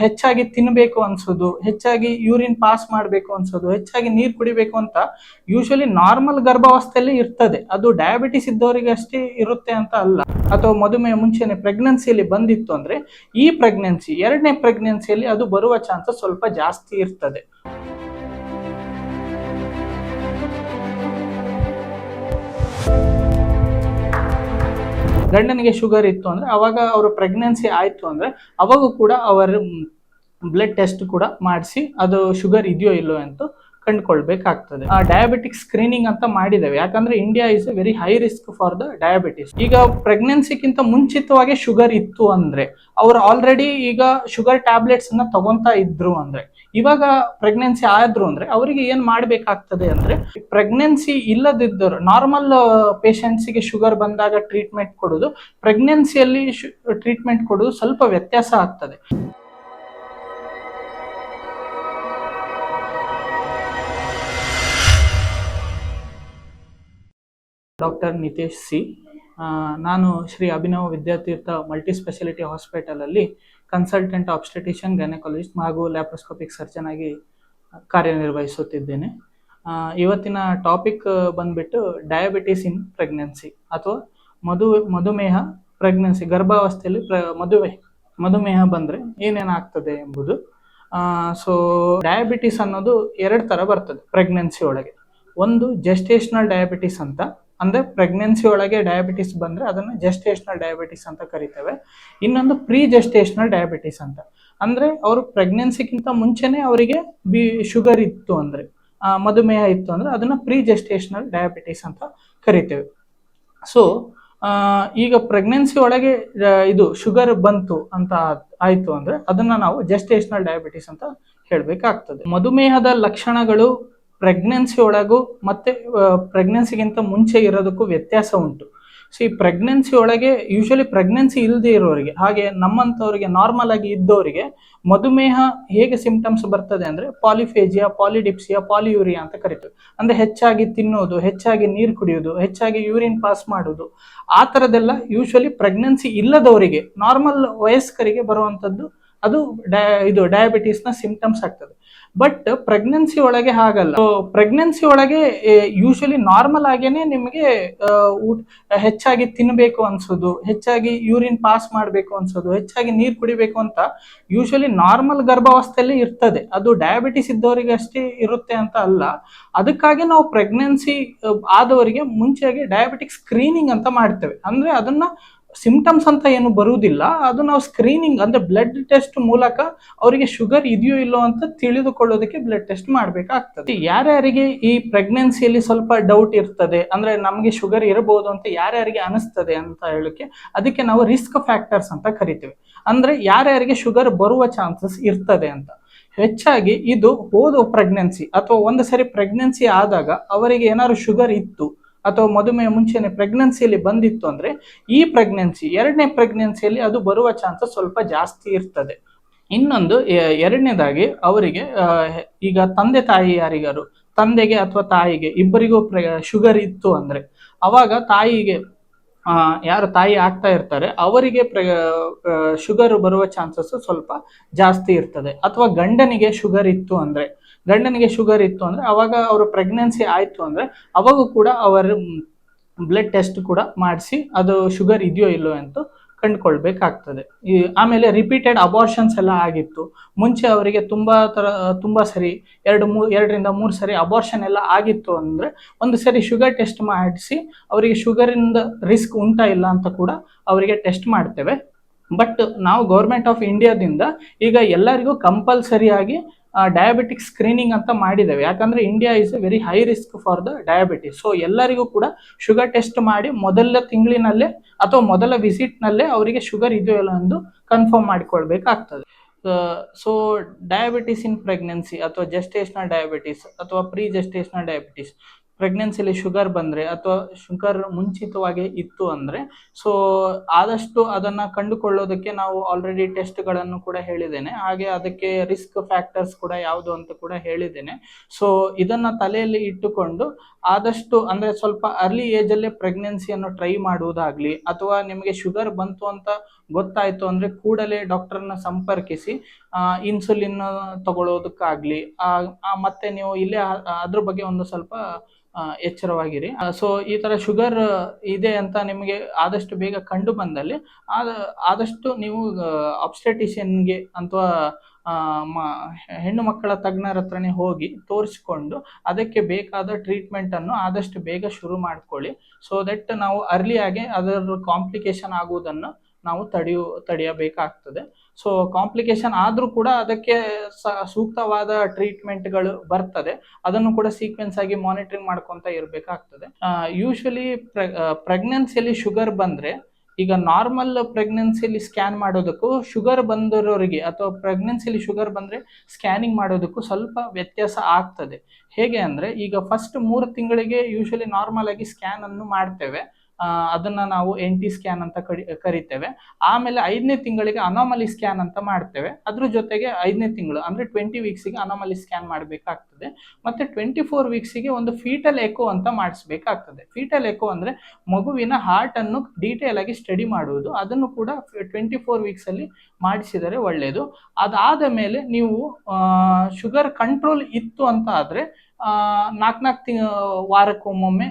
ಹೆಚ್ಚಾಗಿ ತಿನ್ನಬೇಕು ಅನ್ಸೋದು, ಹೆಚ್ಚಾಗಿ ಯೂರಿನ್ ಪಾಸ್ ಮಾಡಬೇಕು ಅನ್ಸೋದು, ಹೆಚ್ಚಾಗಿ ನೀರು ಕುಡಿಬೇಕು ಅಂತ ಯೂಶಲಿ ನಾರ್ಮಲ್ ಗರ್ಭಾವಸ್ಥೆಯಲ್ಲಿ ಇರ್ತದೆ. ಅದು ಡಯಾಬಿಟಿಸ್ ಇದ್ದವರಿಗೆ ಅಷ್ಟೇ ಇರುತ್ತೆ ಅಂತ ಅಲ್ಲ. ಅಥವಾ ಮಧುಮೇಹ ಮುಂಚೆನೆ ಪ್ರೆಗ್ನೆನ್ಸಿಯಲ್ಲಿ ಬಂದಿತ್ತು ಅಂದ್ರೆ ಈ ಪ್ರೆಗ್ನೆನ್ಸಿ ಎರಡನೇ ಪ್ರೆಗ್ನೆನ್ಸಿಯಲ್ಲಿ ಅದು ಬರುವ ಚಾನ್ಸಸ್ ಸ್ವಲ್ಪ ಜಾಸ್ತಿ ಇರ್ತದೆ. ಗಂಡನಿಗೆ ಶುಗರ್ ಇತ್ತು ಅಂದ್ರೆ ಅವಾಗ ಅವರು ಪ್ರೆಗ್ನೆನ್ಸಿ ಆಯ್ತು ಅಂದ್ರೆ ಅವಾಗೂ ಕೂಡ ಅವರು ಬ್ಲಡ್ ಟೆಸ್ಟ್ ಕೂಡ ಮಾಡಿಸಿ ಅದು ಶುಗರ್ ಇದೆಯೋ ಇಲ್ಲೋ ಅಂತ ಕಂಡುಕೊಳ್ಬೇಕಾಗ್ತದೆ. ಡಯಾಬಿಟಿಕ್ ಸ್ಕ್ರೀನಿಂಗ್ ಅಂತ ಮಾಡಿದ್ದೇವೆ, ಯಾಕಂದ್ರೆ India is A very high risk for the diabetes. ಈಗ ಪ್ರೆಗ್ನೆನ್ಸಿಗಿಂತ ಮುಂಚಿತವಾಗಿ ಶುಗರ್ ಇತ್ತು ಅಂದ್ರೆ ಅವ್ರು ಆಲ್ರೆಡಿ ಈಗ ಶುಗರ್ ಟ್ಯಾಬ್ಲೆಟ್ಸ್ ಅನ್ನ ತಗೊಂತಾ ಇದ್ರು ಅಂದ್ರೆ ಇವಾಗ ಪ್ರೆಗ್ನೆನ್ಸಿ ಆದ್ರು ಅಂದ್ರೆ ಅವರಿಗೆ ಏನ್ ಮಾಡ್ಬೇಕಾಗ್ತದೆ ಅಂದ್ರೆ ಪ್ರೆಗ್ನೆನ್ಸಿ ಇಲ್ಲದಿದ್ದರು ನಾರ್ಮಲ್ ಪೇಷಂಟ್ಸ್ಗೆ ಶುಗರ್ ಬಂದಾಗ ಟ್ರೀಟ್ಮೆಂಟ್ ಕೊಡೋದು, ಪ್ರೆಗ್ನೆನ್ಸಿಯಲ್ಲಿ ಟ್ರೀಟ್ಮೆಂಟ್ ಕೊಡೋದು ಸ್ವಲ್ಪ ವ್ಯತ್ಯಾಸ ಆಗ್ತದೆ. Doctor Nitesh C. ನಾನು ಶ್ರೀ ಅಭಿನವ ವಿದ್ಯಾತೀರ್ಥ ಮಲ್ಟಿ ಸ್ಪೆಷಾಲಿಟಿ ಹಾಸ್ಪಿಟಲಲ್ಲಿ ಕನ್ಸಲ್ಟೆಂಟ್ ಆಬ್ಸ್ಟೆಟಿಷಿಯನ್ ಗೈನಕಾಲಜಿಸ್ಟ್ ಹಾಗೂ ಲ್ಯಾಪ್ರೋಸ್ಕೋಪಿಕ್ ಸರ್ಜನ್ ಆಗಿ ಕಾರ್ಯನಿರ್ವಹಿಸುತ್ತಿದ್ದೇನೆ. ಇವತ್ತಿನ ಟಾಪಿಕ್ ಬಂದ್ಬಿಟ್ಟು ಡಯಾಬಿಟಿಸ್ ಇನ್ ಪ್ರೆಗ್ನೆನ್ಸಿ ಅಥವಾ ಮಧುಮೇಹ ಪ್ರೆಗ್ನೆನ್ಸಿ ಗರ್ಭಾವಸ್ಥೆಯಲ್ಲಿ ಮಧುಮೇಹ ಬಂದರೆ ಏನೇನಾಗ್ತದೆ ಎಂಬುದು. ಸೊ ಡಯಾಬಿಟಿಸ್ ಅನ್ನೋದು ಎರಡು ಥರ ಬರ್ತದೆ ಪ್ರೆಗ್ನೆನ್ಸಿ ಒಳಗೆ. ಒಂದು ಜೆಸ್ಟೇಷನಲ್ ಡಯಾಬಿಟಿಸ್ ಅಂತ, ಅಂದರೆ ಪ್ರೆಗ್ನೆನ್ಸಿ ಒಳಗೆ ಡಯಾಬಿಟಿಸ್ ಬಂದರೆ ಅದನ್ನು ಜೆಸ್ಟೇಷನಲ್ ಡಯಾಬಿಟಿಸ್ ಅಂತ ಕರಿತೇವೆ. ಇನ್ನೊಂದು ಪ್ರೀ ಜೆಸ್ಟೇಷನಲ್ ಡಯಾಬಿಟಿಸ್ ಅಂತ, ಅಂದರೆ ಅವರು ಪ್ರೆಗ್ನೆನ್ಸಿಗಿಂತ ಮುಂಚೆನೇ ಅವರಿಗೆ ಶುಗರ್ ಇತ್ತು ಅಂದರೆ ಮಧುಮೇಹ ಇತ್ತು ಅಂದರೆ ಅದನ್ನು ಪ್ರೀ ಜೆಸ್ಟೇಷನಲ್ ಡಯಾಬಿಟಿಸ್ ಅಂತ ಕರಿತೇವೆ. ಸೊ ಈಗ ಪ್ರೆಗ್ನೆನ್ಸಿ ಒಳಗೆ ಇದು ಶುಗರ್ ಬಂತು ಅಂತ ಆಯಿತು ಅಂದರೆ ಅದನ್ನು ನಾವು ಜೆಸ್ಟೇಷನಲ್ ಡಯಾಬಿಟಿಸ್ ಅಂತ ಹೇಳಬೇಕಾಗ್ತದೆ. ಮಧುಮೇಹದ ಲಕ್ಷಣಗಳು ಪ್ರೆಗ್ನೆನ್ಸಿ ಒಳಗೂ ಮತ್ತೆ ಪ್ರೆಗ್ನೆನ್ಸಿಗಿಂತ ಮುಂಚೆ ಇರೋದಕ್ಕೂ ವ್ಯತ್ಯಾಸ ಉಂಟು. ಸೊ ಈ ಪ್ರೆಗ್ನೆನ್ಸಿ ಒಳಗೆ ಯೂಶಲಿ ಪ್ರೆಗ್ನೆನ್ಸಿ ಇಲ್ಲದೆ ಇರೋರಿಗೆ, ಹಾಗೆ ನಮ್ಮಂಥವ್ರಿಗೆ ನಾರ್ಮಲ್ ಆಗಿ ಇದ್ದವರಿಗೆ ಮಧುಮೇಹ ಹೇಗೆ ಸಿಂಪ್ಟಮ್ಸ್ ಬರ್ತದೆ ಅಂದರೆ ಪಾಲಿಫೇಜಿಯಾ, ಪಾಲಿಡಿಪ್ಸಿಯಾ, ಪಾಲಿಯೂರಿಯಾ ಅಂತ ಕರಿತೀವಿ. ಅಂದರೆ ಹೆಚ್ಚಾಗಿ ತಿನ್ನೋದು, ಹೆಚ್ಚಾಗಿ ನೀರು ಕುಡಿಯೋದು, ಹೆಚ್ಚಾಗಿ ಯೂರಿನ್ ಪಾಸ್ ಮಾಡೋದು, ಆ ಥರದ್ದೆಲ್ಲ ಯೂಶಲಿ ಪ್ರೆಗ್ನೆನ್ಸಿ ಇಲ್ಲದವರಿಗೆ, ನಾರ್ಮಲ್ ವಯಸ್ಕರಿಗೆ ಬರುವಂಥದ್ದು ಅದು ಇದು ಡಯಾಬಿಟೀಸ್ನ ಸಿಂಪ್ಟಮ್ಸ್ ಆಗ್ತದೆ. ಬಟ್ ಪ್ರೆಗ್ನೆನ್ಸಿ ಒಳಗೆ ಹಾಗಲ್ಲ. ಪ್ರೆಗ್ನೆನ್ಸಿ ಒಳಗೆ ಯೂಶಲಿ ನಾರ್ಮಲ್ ಆಗೇನೆ ನಿಮಗೆ ಹೆಚ್ಚಾಗಿ ತಿನ್ನಬೇಕು ಅನ್ಸೋದು, ಹೆಚ್ಚಾಗಿ ಯೂರಿನ್ ಪಾಸ್ ಮಾಡಬೇಕು ಅನ್ಸೋದು, ಹೆಚ್ಚಾಗಿ ನೀರು ಕುಡಿಬೇಕು ಅಂತ ಯೂಶಲಿ ನಾರ್ಮಲ್ ಗರ್ಭಾವಸ್ಥೆಯಲ್ಲಿ ಇರ್ತದೆ. ಅದು ಡಯಾಬಿಟಿಸ್ ಇದ್ದವರಿಗೆ ಅಷ್ಟೇ ಇರುತ್ತೆ ಅಂತ ಅಲ್ಲ. ಅದಕ್ಕಾಗಿ ನಾವು ಪ್ರೆಗ್ನೆನ್ಸಿ ಆದವರಿಗೆ ಮುಂಚೆಗೆ ಡಯಾಬಿಟಿಕ್ ಸ್ಕ್ರೀನಿಂಗ್ ಅಂತ ಮಾಡ್ತೇವೆ. ಅಂದ್ರೆ ಅದನ್ನ ಸಿಂಪ್ಟಮ್ಸ್ ಅಂತ ಏನು ಬರುವುದಿಲ್ಲ, ಅದು ನಾವು ಸ್ಕ್ರೀನಿಂಗ್ ಅಂದ್ರೆ ಬ್ಲಡ್ ಟೆಸ್ಟ್ ಮೂಲಕ ಅವರಿಗೆ ಶುಗರ್ ಇದೆಯೋ ಇಲ್ಲೋ ಅಂತ ತಿಳಿದುಕೊಳ್ಳೋದಕ್ಕೆ ಬ್ಲಡ್ ಟೆಸ್ಟ್ ಮಾಡಬೇಕಾಗ್ತದೆ. ಯಾರ್ಯಾರಿಗೆ ಈ ಪ್ರೆಗ್ನೆನ್ಸಿಯಲ್ಲಿ ಸ್ವಲ್ಪ ಡೌಟ್ ಇರ್ತದೆ, ಅಂದ್ರೆ ನಮಗೆ ಶುಗರ್ ಇರಬಹುದು ಅಂತ ಯಾರ್ಯಾರಿಗೆ ಅನಿಸ್ತದೆ ಅಂತ ಹೇಳಕ್ಕೆ ಅದಕ್ಕೆ ನಾವು ರಿಸ್ಕ್ ಫ್ಯಾಕ್ಟರ್ಸ್ ಅಂತ ಕರಿತೀವಿ. ಅಂದ್ರೆ ಯಾರ್ಯಾರಿಗೆ ಶುಗರ್ ಬರುವ ಚಾನ್ಸಸ್ ಇರ್ತದೆ ಅಂತ. ಹೆಚ್ಚಾಗಿ ಇದು ಹೋದ ಪ್ರೆಗ್ನೆನ್ಸಿ ಅಥವಾ ಒಂದು ಸರಿ ಪ್ರೆಗ್ನೆನ್ಸಿ ಆದಾಗ ಅವರಿಗೆ ಏನಾದ್ರು ಶುಗರ್ ಇತ್ತು ಅಥವಾ ಮಧುಮೇಹ ಮುಂಚೆನೆ ಪ್ರೆಗ್ನೆನ್ಸಿಯಲ್ಲಿ ಬಂದಿತ್ತು ಅಂದ್ರೆ ಈ ಪ್ರೆಗ್ನೆನ್ಸಿ ಎರಡನೇ ಪ್ರೆಗ್ನೆನ್ಸಿಯಲ್ಲಿ ಅದು ಬರುವ ಚಾನ್ಸಸ್ ಸ್ವಲ್ಪ ಜಾಸ್ತಿ ಇರ್ತದೆ. ಇನ್ನೊಂದು ಎರಡನೇದಾಗಿ ಅವರಿಗೆ ಈಗ ತಂದೆ ತಾಯಿ ಯಾರಿಗಾರು, ತಂದೆಗೆ ಅಥವಾ ತಾಯಿಗೆ ಇಬ್ಬರಿಗೂ ಶುಗರ್ ಇತ್ತು ಅಂದ್ರೆ ಅವಾಗ ತಾಯಿಗೆ ಯಾರು ತಾಯಿ ಆಗ್ತಾ ಇರ್ತಾರೆ ಅವರಿಗೆ ಶುಗರ್ ಬರುವ ಚಾನ್ಸಸ್ ಸ್ವಲ್ಪ ಜಾಸ್ತಿ ಇರ್ತದೆ. ಅಥವಾ ಗಂಡನಿಗೆ ಶುಗರ್ ಇತ್ತು ಅಂದ್ರೆ ಅವಾಗ ಅವರು ಪ್ರೆಗ್ನೆನ್ಸಿ ಆಯ್ತು ಅಂದ್ರೆ ಅವಾಗೂ ಕೂಡ ಅವರು ಬ್ಲಡ್ ಟೆಸ್ಟ್ ಕೂಡ ಮಾಡಿಸಿ ಅದು ಶುಗರ್ ಇದೆಯೋ ಇಲ್ಲೋ ಅಂತ ಕಂಡುಕೊಳ್ಬೇಕಾಗ್ತದೆ. ಆಮೇಲೆ ರಿಪೀಟೆಡ್ ಅಬಾರ್ಷನ್ಸ್ ಎಲ್ಲ ಆಗಿತ್ತು ಮುಂಚೆ ಅವರಿಗೆ ತುಂಬಾ ಸರಿ 2-3 ಸರಿ ಅಬಾರ್ಷನ್ ಎಲ್ಲ ಆಗಿತ್ತು ಅಂದ್ರೆ ಒಂದು ಸರಿ ಶುಗರ್ ಟೆಸ್ಟ್ ಮಾಡಿಸಿ ಅವರಿಗೆ ಶುಗರಿಂದ ರಿಸ್ಕ್ ಉಂಟಾ ಇಲ್ಲ ಅಂತ ಕೂಡ ಅವರಿಗೆ ಟೆಸ್ಟ್ ಮಾಡ್ತೇವೆ. ಬಟ್ ನಾವು ಗೌರ್ಮೆಂಟ್ ಆಫ್ ಇಂಡಿಯಾದಿಂದ ಈಗ ಎಲ್ಲರಿಗೂ ಕಂಪಲ್ಸರಿಯಾಗಿ ಡಯಾಬಿಟಿಕ್ ಸ್ಕ್ರೀನಿಂಗ್ ಅಂತ ಮಾಡಿದ್ದೇವೆ. ಯಾಕಂದ್ರೆ India is A very high risk for the diabetes. So ಎಲ್ಲರಿಗೂ ಕೂಡ ಶುಗರ್ ಟೆಸ್ಟ್ ಮಾಡಿ ಮೊದಲ ತಿಂಗಳಿನಲ್ಲೇ ಅಥವಾ ಮೊದಲ ವಿಸಿಟ್ ನಲ್ಲೇ ಅವರಿಗೆ ಶುಗರ್ ಇದೆಯೋ ಇಲ್ಲ ಎಂದು ಕನ್ಫರ್ಮ್ ಮಾಡಿಕೊಳ್ಬೇಕಾಗ್ತದೆ. ಸೊ ಡಯಾಬಿಟಿಸ್ ಇನ್ ಪ್ರೆಗ್ನೆನ್ಸಿ ಅಥವಾ ಜೆಸ್ಟೇಷನಲ್ ಡಯಾಬಿಟಿಸ್ ಅಥವಾ ಪ್ರೀ ಜೆಸ್ಟೇಷನಲ್ ಡಯಾಬಿಟಿಸ್ ಪ್ರೆಗ್ನೆನ್ಸಿಲಿ ಶುಗರ್ ಬಂದರೆ ಅಥವಾ ಶುಗರ್ ಮುಂಚಿತವಾಗಿ ಇತ್ತು ಅಂದರೆ, ಸೊ ಆದಷ್ಟು ಅದನ್ನು ಕಂಡುಕೊಳ್ಳೋದಕ್ಕೆ ನಾವು ಆಲ್ರೆಡಿ ಟೆಸ್ಟ್ಗಳನ್ನು ಕೂಡ ಹೇಳಿದ್ದೇನೆ, ಹಾಗೆ ಅದಕ್ಕೆ ರಿಸ್ಕ್ ಫ್ಯಾಕ್ಟರ್ಸ್ ಕೂಡ ಯಾವುದು ಅಂತ ಕೂಡ ಹೇಳಿದ್ದೇನೆ. ಸೊ ಇದನ್ನು ತಲೆಯಲ್ಲಿ ಇಟ್ಟುಕೊಂಡು ಆದಷ್ಟು ಅಂದರೆ ಸ್ವಲ್ಪ ಅರ್ಲಿ ಏಜಲ್ಲೇ ಪ್ರೆಗ್ನೆನ್ಸಿಯನ್ನು ಟ್ರೈ ಮಾಡುವುದಾಗಲಿ, ಅಥವಾ ನಿಮಗೆ ಶುಗರ್ ಬಂತು ಅಂತ ಗೊತ್ತಾಯಿತು ಅಂದರೆ ಕೂಡಲೇ ಡಾಕ್ಟರ್ನ ಸಂಪರ್ಕಿಸಿ ಇನ್ಸುಲಿನ್ ತಗೊಳ್ಳೋದಕ್ಕಾಗಲಿ, ಮತ್ತೆ ನೀವು ಇಲ್ಲೇ ಅದ್ರ ಬಗ್ಗೆ ಒಂದು ಸ್ವಲ್ಪ ಎಚ್ಚರವಾಗಿರಿ. ಸೊ ಈ ಥರ ಶುಗರ್ ಇದೆ ಅಂತ ನಿಮಗೆ ಆದಷ್ಟು ಬೇಗ ಕಂಡು ಬಂದಲ್ಲಿ ಆದಷ್ಟು ನೀವು ಅಬ್ಸ್ಟೆಟಿಷಿಯನ್ಗೆ ಅಥವಾ ಹೆಣ್ಣು ಮಕ್ಕಳ ತಜ್ಞರ ಹತ್ರನೇ ಹೋಗಿ ತೋರಿಸ್ಕೊಂಡು ಅದಕ್ಕೆ ಬೇಕಾದ ಟ್ರೀಟ್ಮೆಂಟನ್ನು ಆದಷ್ಟು ಬೇಗ ಶುರು ಮಾಡ್ಕೊಳ್ಳಿ. ಸೊ ದಟ್ ನಾವು ಅರ್ಲಿಯಾಗಿ ಅದರ ಕಾಂಪ್ಲಿಕೇಶನ್ ಆಗುವುದನ್ನು ನಾವು ತಡೆಯಬೇಕಾಗ್ತದೆ. ಸೊ ಕಾಂಪ್ಲಿಕೇಶನ್ ಆದರೂ ಕೂಡ ಅದಕ್ಕೆ ಸೂಕ್ತವಾದ ಟ್ರೀಟ್ಮೆಂಟ್ಗಳು ಬರ್ತದೆ, ಅದನ್ನು ಕೂಡ ಸೀಕ್ವೆನ್ಸ್ ಆಗಿ ಮಾನಿಟರಿಂಗ್ ಮಾಡ್ಕೊತಾ ಇರಬೇಕಾಗ್ತದೆ. ಯೂಶ್ವಲಿ ಪ್ರೆಗ್ನೆನ್ಸಿಯಲ್ಲಿ ಶುಗರ್ ಬಂದರೆ, ಈಗ ನಾರ್ಮಲ್ ಪ್ರೆಗ್ನೆನ್ಸಿಯಲ್ಲಿ ಸ್ಕ್ಯಾನ್ ಮಾಡೋದಕ್ಕೂ ಶುಗರ್ ಬಂದಿರೋರಿಗೆ ಅಥವಾ ಪ್ರೆಗ್ನೆನ್ಸಿಯಲ್ಲಿ ಶುಗರ್ ಬಂದರೆ ಸ್ಕ್ಯಾನಿಂಗ್ ಮಾಡೋದಕ್ಕೂ ಸ್ವಲ್ಪ ವ್ಯತ್ಯಾಸ ಆಗ್ತದೆ. ಹೇಗೆ ಅಂದರೆ, ಈಗ ಫಸ್ಟ್ 3 ತಿಂಗಳಿಗೆ ಯೂಶ್ವಲಿ ನಾರ್ಮಲ್ ಆಗಿ ಸ್ಕ್ಯಾನ್ ಅನ್ನು ಮಾಡ್ತೇವೆ, ಅದನ್ನ ನಾವು NT ಸ್ಕ್ಯಾನ್ ಅಂತ ಕರಿತೇವೆ. ಆಮೇಲೆ 5ನೇ ತಿಂಗಳಿಗೆ ಅನಾಮಲಿ ಸ್ಕ್ಯಾನ್ ಅಂತ ಮಾಡ್ತೇವೆ. ಅದ್ರ ಜೊತೆಗೆ 5ನೇ ತಿಂಗಳು ಅಂದರೆ 20 ವೀಕ್ಸಿಗೆ ಅನಾಮಲಿ ಸ್ಕ್ಯಾನ್ ಮಾಡಬೇಕಾಗ್ತದೆ. ಮತ್ತು 24 ವೀಕ್ಸಿಗೆ ಒಂದು ಫೀಟಲ್ ಎಕೋ ಅಂತ ಮಾಡಿಸ್ಬೇಕಾಗ್ತದೆ. ಫೀಟಲ್ ಎಕೋ ಅಂದರೆ ಮಗುವಿನ ಹಾರ್ಟನ್ನು ಡೀಟೇಲ್ ಆಗಿ ಸ್ಟಡಿ ಮಾಡುವುದು, ಅದನ್ನು ಕೂಡ 24 ವೀಕ್ಸಲ್ಲಿ ಮಾಡಿಸಿದರೆ ಒಳ್ಳೆಯದು. ಅದಾದ ಮೇಲೆ ನೀವು ಶುಗರ್ ಕಂಟ್ರೋಲ್ ಇತ್ತು ಅಂತ ಆದರೆ 4 ವಾರಕ್ಕೊಮ್ಮೊಮ್ಮೆ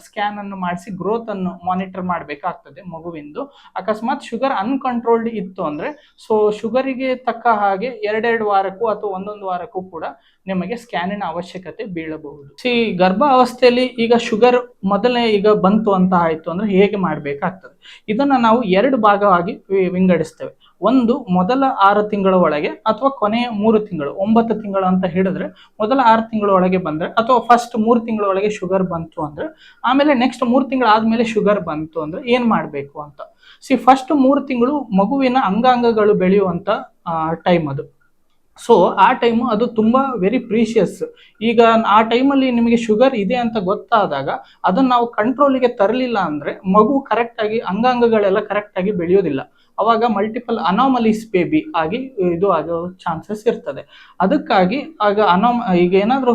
ಸ್ಕ್ಯಾನ್ ಅನ್ನು ಮಾಡಿಸಿ ಗ್ರೋತ್ ಅನ್ನು ಮಾನಿಟರ್ ಮಾಡಬೇಕಾಗ್ತದೆ ಮಗುವಿಂದು. ಅಕಸ್ಮಾತ್ ಶುಗರ್ ಅನ್ಕಂಟ್ರೋಲ್ಡ್ ಇತ್ತು ಅಂದರೆ, ಸೊ ಶುಗರಿಗೆ ತಕ್ಕ ಹಾಗೆ 2 ವಾರಕ್ಕೂ ಅಥವಾ 1 ವಾರಕ್ಕೂ ಕೂಡ ನಿಮಗೆ ಸ್ಕ್ಯಾನಿನ ಅವಶ್ಯಕತೆ ಬೀಳಬಹುದು. ಗರ್ಭಾವಸ್ಥೆಯಲ್ಲಿ ಈಗ ಶುಗರ್ ಮೊದಲೇ ಈಗ ಬಂತು ಅಂತ ಆಯಿತು ಅಂದರೆ ಹೇಗೆ ಮಾಡಬೇಕಾಗ್ತದೆ, ಇದನ್ನು ನಾವು 2 ಭಾಗವಾಗಿ ವಿಂಗಡಿಸ್ತೇವೆ. ಒಂದು ಮೊದಲ 6 ತಿಂಗಳ ಒಳಗೆ ಅಥವಾ ಕೊನೆಯ 3 ತಿಂಗಳು, 9 ತಿಂಗಳು ಅಂತ ಹೇಳಿದ್ರೆ ಮೊದಲ 6 ತಿಂಗಳ ಒಳಗೆ ಬಂದರೆ ಅಥವಾ ಫಸ್ಟ್ 3 ತಿಂಗಳ ಒಳಗೆ ಶುಗರ್ ಬಂತು ಅಂದರೆ, ಆಮೇಲೆ ನೆಕ್ಸ್ಟ್ 3 ತಿಂಗಳಾದ್ಮೇಲೆ ಶುಗರ್ ಬಂತು ಅಂದರೆ ಏನು ಮಾಡಬೇಕು ಅಂತ. ಫಸ್ಟ್ 3 ತಿಂಗಳು ಮಗುವಿನ ಅಂಗಾಂಗಗಳು ಬೆಳೆಯುವಂಥ ಟೈಮ್ ಅದು. ಸೊ ಆ ಟೈಮು ಅದು ತುಂಬ ವೆರಿ ಪ್ರೀಷಿಯಸ್. ಈಗ ಆ ಟೈಮಲ್ಲಿ ನಿಮಗೆ ಶುಗರ್ ಇದೆ ಅಂತ ಗೊತ್ತಾದಾಗ ಅದನ್ನು ನಾವು ಕಂಟ್ರೋಲಿಗೆ ತರಲಿಲ್ಲ ಅಂದರೆ ಮಗು ಕರೆಕ್ಟಾಗಿ ಅಂಗಾಂಗಗಳೆಲ್ಲ ಕರೆಕ್ಟಾಗಿ ಬೆಳೆಯೋದಿಲ್ಲ. ಅವಾಗ ಮಲ್ಟಿಪಲ್ ಅನಾಮಲೀಸ್ ಬೇಬಿ ಆಗಿ ಇದು ಆಗೋ ಚಾನ್ಸಸ್ ಇರ್ತದೆ. ಅದಕ್ಕಾಗಿ ಈಗ ಏನಾದರೂ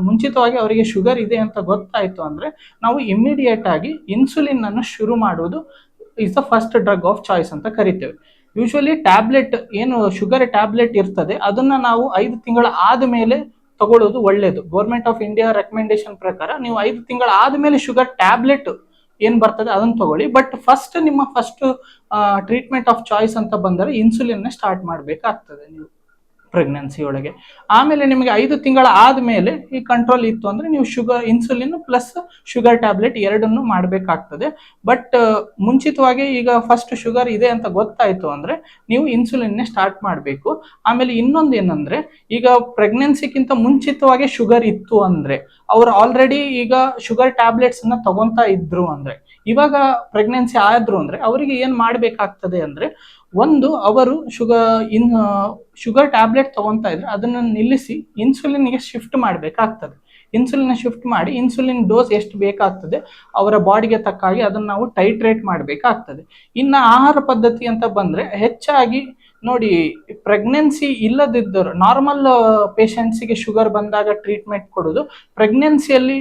ಮುಂಚಿತವಾಗಿ ಅವರಿಗೆ ಶುಗರ್ ಇದೆ ಅಂತ ಗೊತ್ತಾಯಿತು ಅಂದರೆ ನಾವು ಇಮ್ಮಿಡಿಯೇಟ್ ಆಗಿ ಇನ್ಸುಲಿನ್ ಅನ್ನು ಶುರು ಮಾಡುವುದು is the first drug of choice ಅಂತ ಕರಿತೇವೆ. ಯೂಶ್ವಲಿ ಟ್ಯಾಬ್ಲೆಟ್ ಏನು ಶುಗರ್ ಟ್ಯಾಬ್ಲೆಟ್ ಇರ್ತದೆ ಅದನ್ನು ನಾವು 5 ತಿಂಗಳ ಆದಮೇಲೆ ತಗೊಳ್ಳೋದು ಒಳ್ಳೆಯದು. ಗೌರ್ಮೆಂಟ್ ಆಫ್ ಇಂಡಿಯಾ ರೆಕಮೆಂಡೇಶನ್ ಪ್ರಕಾರ ನೀವು 5 ತಿಂಗಳ ಆದಮೇಲೆ ಶುಗರ್ ಟ್ಯಾಬ್ಲೆಟ್ ಏನು ಬರ್ತದೆ ಅದನ್ನು ತಗೊಳ್ಳಿ. ಬಟ್ ನಿಮ್ಮ ಫಸ್ಟ್ ಟ್ರೀಟ್ಮೆಂಟ್ ಆಫ್ ಚಾಯ್ಸ್ ಅಂತ ಬಂದರೆ ಇನ್ಸುಲಿನ್ನ ಸ್ಟಾರ್ಟ್ ಮಾಡಬೇಕಾಗ್ತದೆ ನೀವು ಪ್ರೆಗ್ನೆನ್ಸಿ ಒಳಗೆ. ಆಮೇಲೆ ನಿಮಗೆ 5 ತಿಂಗಳ ಆದಮೇಲೆ ಈ ಕಂಟ್ರೋಲ್ ಇತ್ತು ಅಂದರೆ ನೀವು ಇನ್ಸುಲಿನ್ ಪ್ಲಸ್ ಶುಗರ್ ಟ್ಯಾಬ್ಲೆಟ್ ಎರಡನ್ನು ಮಾಡಬೇಕಾಗ್ತದೆ. ಬಟ್ ಮುಂಚಿತವಾಗಿ ಈಗ ಫಸ್ಟ್ ಶುಗರ್ ಇದೆ ಅಂತ ಗೊತ್ತಾಯಿತು ಅಂದರೆ ನೀವು ಇನ್ಸುಲಿನ್ನೇ ಸ್ಟಾರ್ಟ್ ಮಾಡಬೇಕು. ಆಮೇಲೆ ಇನ್ನೊಂದು ಏನಂದರೆ, ಈಗ ಪ್ರೆಗ್ನೆನ್ಸಿಗಿಂತ ಮುಂಚಿತವಾಗಿ ಶುಗರ್ ಇತ್ತು ಅಂದರೆ ಅವರು ಆಲ್ರೆಡಿ ಈಗ ಶುಗರ್ ಟ್ಯಾಬ್ಲೆಟ್ಸನ್ನು ತಗೊತಾ ಇದ್ರು ಅಂದರೆ, ಇವಾಗ ಪ್ರೆಗ್ನೆನ್ಸಿ ಆದ್ರು ಅಂದರೆ ಅವರಿಗೆ ಏನು ಮಾಡಬೇಕಾಗ್ತದೆ ಅಂದರೆ, ಒಂದು ಅವರು ಶುಗರ್ ಟ್ಯಾಬ್ಲೆಟ್ ತಗೊತಾ ಇದ್ರೆ ಅದನ್ನು ನಿಲ್ಲಿಸಿ ಇನ್ಸುಲಿನ್ಗೆ ಶಿಫ್ಟ್ ಮಾಡಬೇಕಾಗ್ತದೆ. ಇನ್ಸುಲಿನ್ ಶಿಫ್ಟ್ ಮಾಡಿ ಇನ್ಸುಲಿನ್ ಡೋಸ್ ಎಷ್ಟು ಬೇಕಾಗ್ತದೆ ಅವರ ಬಾಡಿಗೆ ತಕ್ಕ ಹಾಗೆ ಅದನ್ನು ನಾವು ಟೈಟ್ರೇಟ್ ಮಾಡಬೇಕಾಗ್ತದೆ. ಇನ್ನು ಆಹಾರ ಪದ್ಧತಿ ಅಂತ ಬಂದರೆ ಹೆಚ್ಚಾಗಿ ನೋಡಿ, ಪ್ರೆಗ್ನೆನ್ಸಿ ಇಲ್ಲದಿದ್ದರು ನಾರ್ಮಲ್ ಪೇಷಂಟ್ಸಿಗೆ ಶುಗರ್ ಬಂದಾಗ ಟ್ರೀಟ್ಮೆಂಟ್ ಕೊಡೋದು, ಪ್ರೆಗ್ನೆನ್ಸಿಯಲ್ಲಿ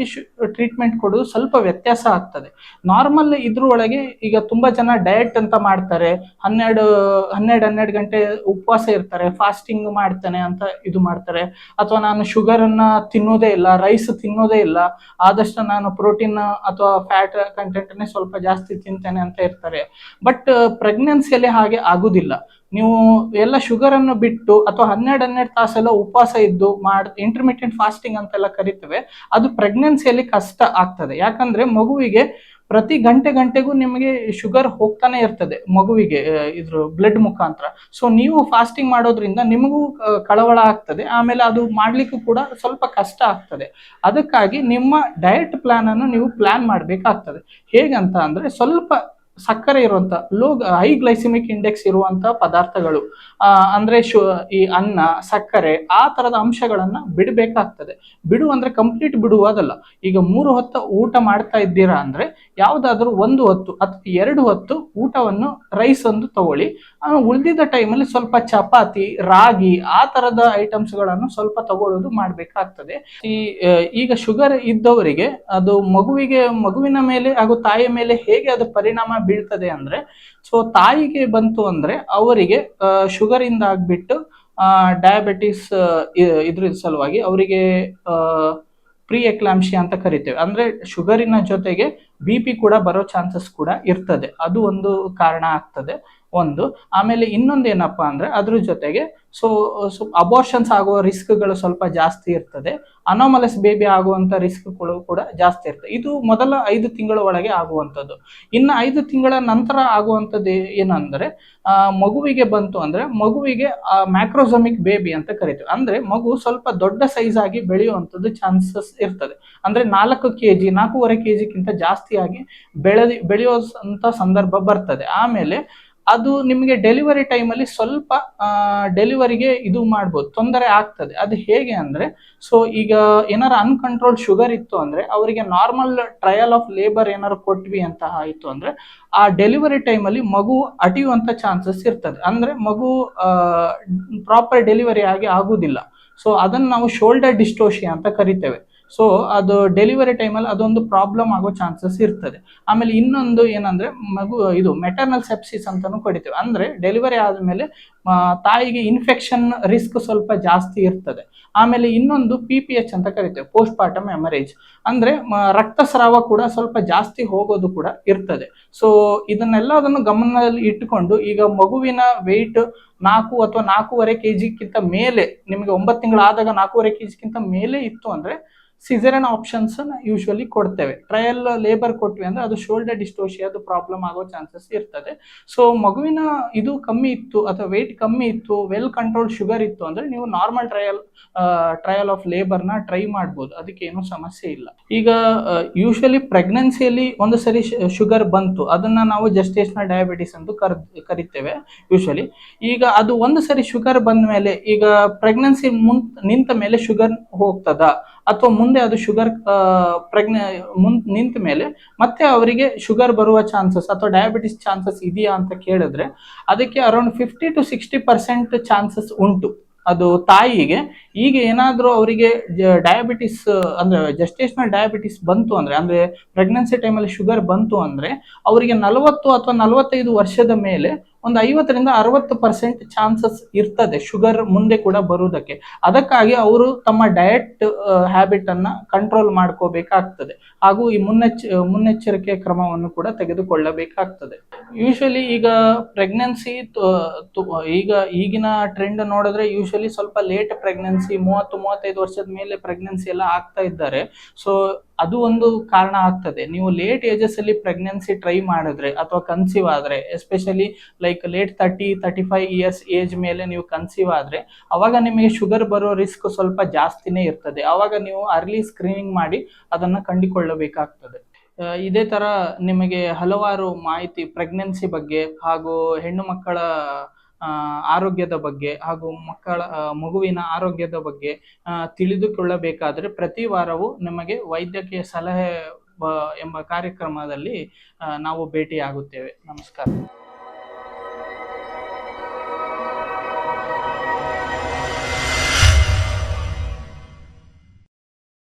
ಟ್ರೀಟ್ಮೆಂಟ್ ಕೊಡೋದು ಸ್ವಲ್ಪ ವ್ಯತ್ಯಾಸ ಆಗ್ತದೆ. ನಾರ್ಮಲ್ ಇದ್ರೊಳಗೆ ಈಗ ತುಂಬ ಜನ ಡಯಟ್ ಅಂತ ಮಾಡ್ತಾರೆ, 12 ಗಂಟೆ ಉಪವಾಸ ಇರ್ತಾರೆ, ಫಾಸ್ಟಿಂಗ್ ಮಾಡ್ತಾನೆ ಅಂತ ಇದು ಮಾಡ್ತಾರೆ. ಅಥವಾ ನಾನು ಶುಗರನ್ನು ತಿನ್ನೋದೇ ಇಲ್ಲ, ರೈಸ್ ತಿನ್ನೋದೇ ಇಲ್ಲ, ಆದಷ್ಟು ನಾನು ಪ್ರೋಟೀನ್ ಅಥವಾ ಫ್ಯಾಟ್ ಕಂಟೆಂಟನ್ನೇ ಸ್ವಲ್ಪ ಜಾಸ್ತಿ ತಿಂತೇನೆ ಅಂತ ಇರ್ತಾರೆ. ಬಟ್ ಪ್ರೆಗ್ನೆನ್ಸಿಯಲ್ಲಿ ಹಾಗೆ ಆಗುದಿಲ್ಲ. ನೀವು ಎಲ್ಲ ಶುಗರನ್ನು ಬಿಟ್ಟು ಅಥವಾ 12 ತಾಸೆಲ್ಲ ಉಪವಾಸ ಇದ್ದು ಇಂಟರ್ಮಿಟೆಂಟ್ ಫಾಸ್ಟಿಂಗ್ ಅಂತೆಲ್ಲ ಕರಿತೇವೆ, ಅದು ಪ್ರೆಗ್ನೆನ್ಸಿಯಲ್ಲಿ ಕಷ್ಟ ಆಗ್ತದೆ. ಯಾಕಂದ್ರೆ ಮಗುವಿಗೆ ಪ್ರತಿ ಗಂಟೆಗೂ ನಿಮಗೆ ಶುಗರ್ ಹೋಗ್ತಾನೆ ಇರ್ತದೆ ಮಗುವಿಗೆ ಇದ್ರ ಬ್ಲಡ್ ಮುಖಾಂತರ. ಸೊ ನೀವು ಫಾಸ್ಟಿಂಗ್ ಮಾಡೋದ್ರಿಂದ ನಿಮಗೂ ಕಳವಳ ಆಗ್ತದೆ, ಆಮೇಲೆ ಅದು ಮಾಡ್ಲಿಕ್ಕೂ ಕೂಡ ಸ್ವಲ್ಪ ಕಷ್ಟ ಆಗ್ತದೆ. ಅದಕ್ಕಾಗಿ ನಿಮ್ಮ ಡಯಟ್ ಪ್ಲಾನ್ ಅನ್ನು ನೀವು ಪ್ಲಾನ್ ಮಾಡಬೇಕಾಗ್ತದೆ. ಹೇಗಂತ ಅಂದ್ರೆ ಸ್ವಲ್ಪ ಸಕ್ಕರೆ ಇರುವಂತ ಹೈ ಗ್ಲೈಸಿಮಿಕ್ ಇಂಡೆಕ್ಸ್ ಇರುವಂತ ಪದಾರ್ಥಗಳು, ಅಂದ್ರೆ ಈ ಅನ್ನ, ಸಕ್ಕರೆ ಆ ತರದ ಅಂಶಗಳನ್ನ ಬಿಡಬೇಕಾಗ್ತದೆ. ಬಿಡು ಅಂದ್ರೆ ಕಂಪ್ಲೀಟ್ ಬಿಡುವುದಲ್ಲ. ಈಗ 3 ಹೊತ್ತು ಊಟ ಮಾಡ್ತಾ ಇದ್ದೀರಾ ಅಂದ್ರೆ ಯಾವ್ದಾದ್ರು 1 ಹೊತ್ತು ಅಥವಾ 2 ಹೊತ್ತು ಊಟವನ್ನು ರೈಸ್ ಒಂದು ತಗೊಳ್ಳಿ. ಉಳಿದಿದ್ದ ಟೈಮಲ್ಲಿ ಸ್ವಲ್ಪ ಚಪಾತಿ, ರಾಗಿ ಆ ತರದ ಐಟಮ್ಸ್ ಗಳನ್ನು ಸ್ವಲ್ಪ ತಗೊಳ್ಳೋದು ಮಾಡ್ಬೇಕಾಗ್ತದೆ. ಈಗ ಶುಗರ್ ಇದ್ದವರಿಗೆ ಅದು ಮಗುವಿನ ಮೇಲೆ ಹಾಗೂ ತಾಯಿಯ ಮೇಲೆ ಹೇಗೆ ಅದು ಪರಿಣಾಮ ಬೀಳ್ತದೆ ಅಂದ್ರೆ, ಸೊ ತಾಯಿಗೆ ಬಂತು ಅಂದ್ರೆ ಅವರಿಗೆ ಶುಗರ್ ಇಂದ ಆಗ್ಬಿಟ್ಟು ಡಯಾಬಿಟಿಸ್ ಇದ್ರ ಸಲುವಾಗಿ ಅವರಿಗೆ ಪ್ರೀ ಎಕ್ಲಾಂಶಿಯಾ ಅಂತ ಕರಿತೇವೆ. ಅಂದ್ರೆ ಶುಗರಿನ ಜೊತೆಗೆ BP ಕೂಡ ಬರೋ ಚಾನ್ಸಸ್ ಕೂಡ ಇರ್ತದೆ. ಅದು ಒಂದು ಕಾರಣ ಆಗ್ತದೆ ಒಂದು. ಆಮೇಲೆ ಇನ್ನೊಂದು ಏನಪ್ಪಾ ಅಂದ್ರೆ ಅದ್ರ ಜೊತೆಗೆ ಸೊ ಅಬೋರ್ಷನ್ಸ್ ಆಗುವ ರಿಸ್ಕ್ಗಳು ಸ್ವಲ್ಪ ಜಾಸ್ತಿ ಇರ್ತದೆ. ಅನೋಮಲಸ್ ಬೇಬಿ ಆಗುವಂತ ರಿಸ್ಕ್ಗಳು ಕೂಡ ಜಾಸ್ತಿ ಇರ್ತದೆ. ಇದು ಮೊದಲ 5 ತಿಂಗಳ ಒಳಗೆ ಆಗುವಂಥದ್ದು. ಇನ್ನು 5 ತಿಂಗಳ ನಂತರ ಆಗುವಂಥದ್ದು ಏನಂದ್ರೆ ಮಗುವಿಗೆ ಬಂತು ಅಂದ್ರೆ ಮಗುವಿಗೆ ಮ್ಯಾಕ್ರೋಸಮಿಕ್ ಬೇಬಿ ಅಂತ ಕರಿತೀವಿ. ಅಂದ್ರೆ ಮಗು ಸ್ವಲ್ಪ ದೊಡ್ಡ ಸೈಜ್ ಆಗಿ ಬೆಳೆಯುವಂಥದ್ದು ಚಾನ್ಸಸ್ ಇರ್ತದೆ. ಅಂದ್ರೆ 4 kg 4.5 kg ಜಾಸ್ತಿ ಆಗಿ ಬೆಳೆಯುವಂತ ಸಂದರ್ಭ ಬರ್ತದೆ. ಆಮೇಲೆ ಅದು ನಿಮಗೆ ಡೆಲಿವರಿ ಟೈಮಲ್ಲಿ ಸ್ವಲ್ಪ ಡೆಲಿವರಿಗೆ ಇದು ಮಾಡ್ಬೋದು, ತೊಂದರೆ ಆಗ್ತದೆ. ಅದು ಹೇಗೆ ಅಂದ್ರೆ, ಸೊ ಈಗ ಏನಾರು ಅನ್ಕಂಟ್ರೋಲ್ ಶುಗರ್ ಇತ್ತು ಅಂದ್ರೆ ಅವರಿಗೆ ನಾರ್ಮಲ್ ಟ್ರಯಲ್ ಆಫ್ ಲೇಬರ್ ಏನಾರು ಕೊಟ್ವಿ ಅಂತ ಆಯ್ತು ಅಂದ್ರೆ ಆ ಡೆಲಿವರಿ ಟೈಮಲ್ಲಿ ಮಗು ಅಟಿಯುವಂತ ಚಾನ್ಸಸ್ ಇರ್ತದೆ. ಅಂದ್ರೆ ಮಗು ಪ್ರಾಪರ್ ಡೆಲಿವರಿ ಆಗುದಿಲ್ಲ. ಸೊ ಅದನ್ನು ನಾವು ಶೋಲ್ಡರ್ ಡಿಸ್ಟೋಷಿಯಾ ಅಂತ ಕರಿತೇವೆ. ಸೊ ಅದು ಡೆಲಿವರಿ ಟೈಮಲ್ಲಿ ಅದೊಂದು ಪ್ರಾಬ್ಲಮ್ ಆಗೋ ಚಾನ್ಸಸ್ ಇರ್ತದೆ. ಆಮೇಲೆ ಇನ್ನೊಂದು ಏನಂದ್ರೆ ಇದು ಮೆಟರ್ನಲ್ ಸೆಪ್ಸಿಸ್ ಅಂತಾನು ಕರಿತೇವೆ. ಅಂದ್ರೆ ಡೆಲಿವರಿ ಆದ್ಮೇಲೆ ತಾಯಿಗೆ ಇನ್ಫೆಕ್ಷನ್ ರಿಸ್ಕ್ ಸ್ವಲ್ಪ ಜಾಸ್ತಿ ಇರ್ತದೆ. ಆಮೇಲೆ ಇನ್ನೊಂದು PPH ಅಂತ ಕರಿತೇವೆ, ಪೋಸ್ಟ್ ಪಾರ್ಟಮ್ ಹೆಮರೇಜ್. ಅಂದ್ರೆ ರಕ್ತಸ್ರಾವ ಕೂಡ ಸ್ವಲ್ಪ ಜಾಸ್ತಿ ಹೋಗೋದು ಕೂಡ ಇರ್ತದೆ. ಸೊ ಇದನ್ನೆಲ್ಲದನ್ನು ಗಮನದಲ್ಲಿ ಇಟ್ಟುಕೊಂಡು ಈಗ ಮಗುವಿನ ವೆಯ್ಟ್ 4 ಅಥವಾ 4.5 kg ಮೇಲೆ, ನಿಮಗೆ 9 ತಿಂಗಳಾದಾಗ 4.5 kg ಮೇಲೆ ಇತ್ತು ಅಂದ್ರೆ ಸಿಸೇರಿಯನ್ ಆಪ್ಷನ್ಸ್ ಯೂಶುವಲಿ ಕೊಡ್ತೇವೆ. ಟ್ರಯಲ್ ಲೇಬರ್ ಕೊಟ್ವಿ ಅಂದ್ರೆ ಅದು ಶೋಲ್ಡರ್ ಡಿಸ್ಟೋಷಿಯಾದ ಪ್ರಾಬ್ಲಮ್ ಆಗೋ ಚಾನ್ಸಸ್ ಇರ್ತದೆ. ಸೊ ಮಗುವಿನ ಇದು ಕಮ್ಮಿ ಇತ್ತು ಅಥವಾ ವೆಯ್ಟ್ ಕಮ್ಮಿ ಇತ್ತು, ವೆಲ್ ಕಂಟ್ರೋಲ್ ಶುಗರ್ ಇತ್ತು ಅಂದ್ರೆ ನೀವು ನಾರ್ಮಲ್ ಟ್ರಯಲ್ ಆಫ್ ಲೇಬರ್ನ ಟ್ರೈ ಮಾಡ್ಬೋದು, ಅದಕ್ಕೆ ಏನೂ ಸಮಸ್ಯೆ ಇಲ್ಲ. ಈಗ ಯೂಶುವಲಿ ಪ್ರೆಗ್ನೆನ್ಸಿಯಲ್ಲಿ ಒಂದು ಸರಿ ಶುಗರ್ ಬಂತು, ಅದನ್ನ ನಾವು ಜೆಸ್ಟೇಷನಲ್ ಡಯಾಬಿಟಿಸ್ ಅಂತ ಕರಿತೇವೆ ಯೂಶುವಲಿ. ಈಗ ಅದು ಒಂದು ಸರಿ ಶುಗರ್ ಬಂದ ಮೇಲೆ ಈಗ ಪ್ರೆಗ್ನೆನ್ಸಿ ನಿಂತ ಮೇಲೆ ಶುಗರ್ ಹೋಗ್ತದ ಅಥವಾ ಮುಂದೆ ಅದು ಶುಗರ್ ನಿಂತ ಮೇಲೆ ಮತ್ತೆ ಅವರಿಗೆ ಶುಗರ್ ಬರುವ ಚಾನ್ಸಸ್ ಅಥವಾ ಡಯಾಬಿಟಿಸ್ ಚಾನ್ಸಸ್ ಇದೆಯಾ ಅಂತ ಕೇಳಿದ್ರೆ ಅದಕ್ಕೆ ಅರೌಂಡ್ 50 to 60% ಚಾನ್ಸಸ್ ಉಂಟು. ಅದು ತಾಯಿಗೆ ಈಗ ಏನಾದರೂ ಅವರಿಗೆ ಡಯಾಬಿಟಿಸ್ ಅಂದ್ರೆ ಜೆಸ್ಟೇಷನಲ್ ಡಯಾಬಿಟಿಸ್ ಬಂತು ಅಂದ್ರೆ ಪ್ರೆಗ್ನೆನ್ಸಿ ಟೈಮಲ್ಲಿ ಶುಗರ್ ಬಂತು ಅಂದ್ರೆ ಅವರಿಗೆ 40 ಅಥವಾ 45 ವರ್ಷದ ಮೇಲೆ ಒಂದು 50ರಿಂದ 60% ಚಾನ್ಸಸ್ ಇರ್ತದೆ ಶುಗರ್ ಮುಂದೆ ಕೂಡ ಬರುವುದಕ್ಕೆ. ಅದಕ್ಕಾಗಿ ಅವರು ತಮ್ಮ ಡಯಟ್ ಹ್ಯಾಬಿಟ್ ಅನ್ನ ಕಂಟ್ರೋಲ್ ಮಾಡ್ಕೋಬೇಕಾಗ್ತದೆ ಹಾಗೂ ಈ ಮುನ್ನೆಚ್ಚರಿಕೆ ಕ್ರಮವನ್ನು ಕೂಡ ತೆಗೆದುಕೊಳ್ಳಬೇಕಾಗ್ತದೆ. ಯೂಶುವಲಿ ಈಗ ಪ್ರೆಗ್ನೆನ್ಸಿ ಈಗಿನ ಟ್ರೆಂಡ್ ನೋಡಿದ್ರೆ ಯೂಶುವಲಿ ಸ್ವಲ್ಪ ಲೇಟ್ ಪ್ರೆಗ್ನೆನ್ಸಿ 30-35 ವರ್ಷದ ಮೇಲೆ ಪ್ರೆಗ್ನೆನ್ಸಿ ಎಲ್ಲ ಆಗ್ತಾ ಇದ್ದಾರೆ. ಸೊ ಅದು ಒಂದು ಕಾರಣ ಆಗ್ತದೆ. ನೀವು ಲೇಟ್ ಏಜಸ್ ಅಲ್ಲಿ ಪ್ರೆಗ್ನೆನ್ಸಿ ಟ್ರೈ ಮಾಡಿದ್ರೆ ಅಥವಾ ಕನ್ಸೀವ್ ಆದ್ರೆ, especially like late 30-35 years age ಮೇಲೆ ನೀವು ಕನ್ಸೀವ್ ಆದ್ರೆ ಅವಾಗ ನಿಮಗೆ ಶುಗರ್ ಬರೋ ರಿಸ್ಕ್ ಸ್ವಲ್ಪ ಜಾಸ್ತಿನೇ ಇರ್ತದೆ. ಅವಾಗ ನೀವು ಅರ್ಲಿ ಸ್ಕ್ರೀನಿಂಗ್ ಮಾಡಿ ಅದನ್ನ ಕಂಡುಕೊಳ್ಳಬೇಕಾಗ್ತದೆ. ಇದೇ ತರ ನಿಮಗೆ ಹಲವಾರು ಮಾಹಿತಿ ಪ್ರೆಗ್ನೆನ್ಸಿ ಬಗ್ಗೆ ಹಾಗೂ ಹೆಣ್ಣು ಮಕ್ಕಳ ಆರೋಗ್ಯದ ಬಗ್ಗೆ ಹಾಗೂ ಮಗುವಿನ ಆರೋಗ್ಯದ ಬಗ್ಗೆ ತಿಳಿದುಕೊಳ್ಳಬೇಕಾದ್ರೆ ಪ್ರತಿ ವಾರವೂ ನಿಮಗೆ ವೈದ್ಯಕೀಯ ಸಲಹೆ ಎಂಬ ಕಾರ್ಯಕ್ರಮದಲ್ಲಿ ನಾವು ಭೇಟಿಯಾಗುತ್ತೇವೆ. ನಮಸ್ಕಾರ.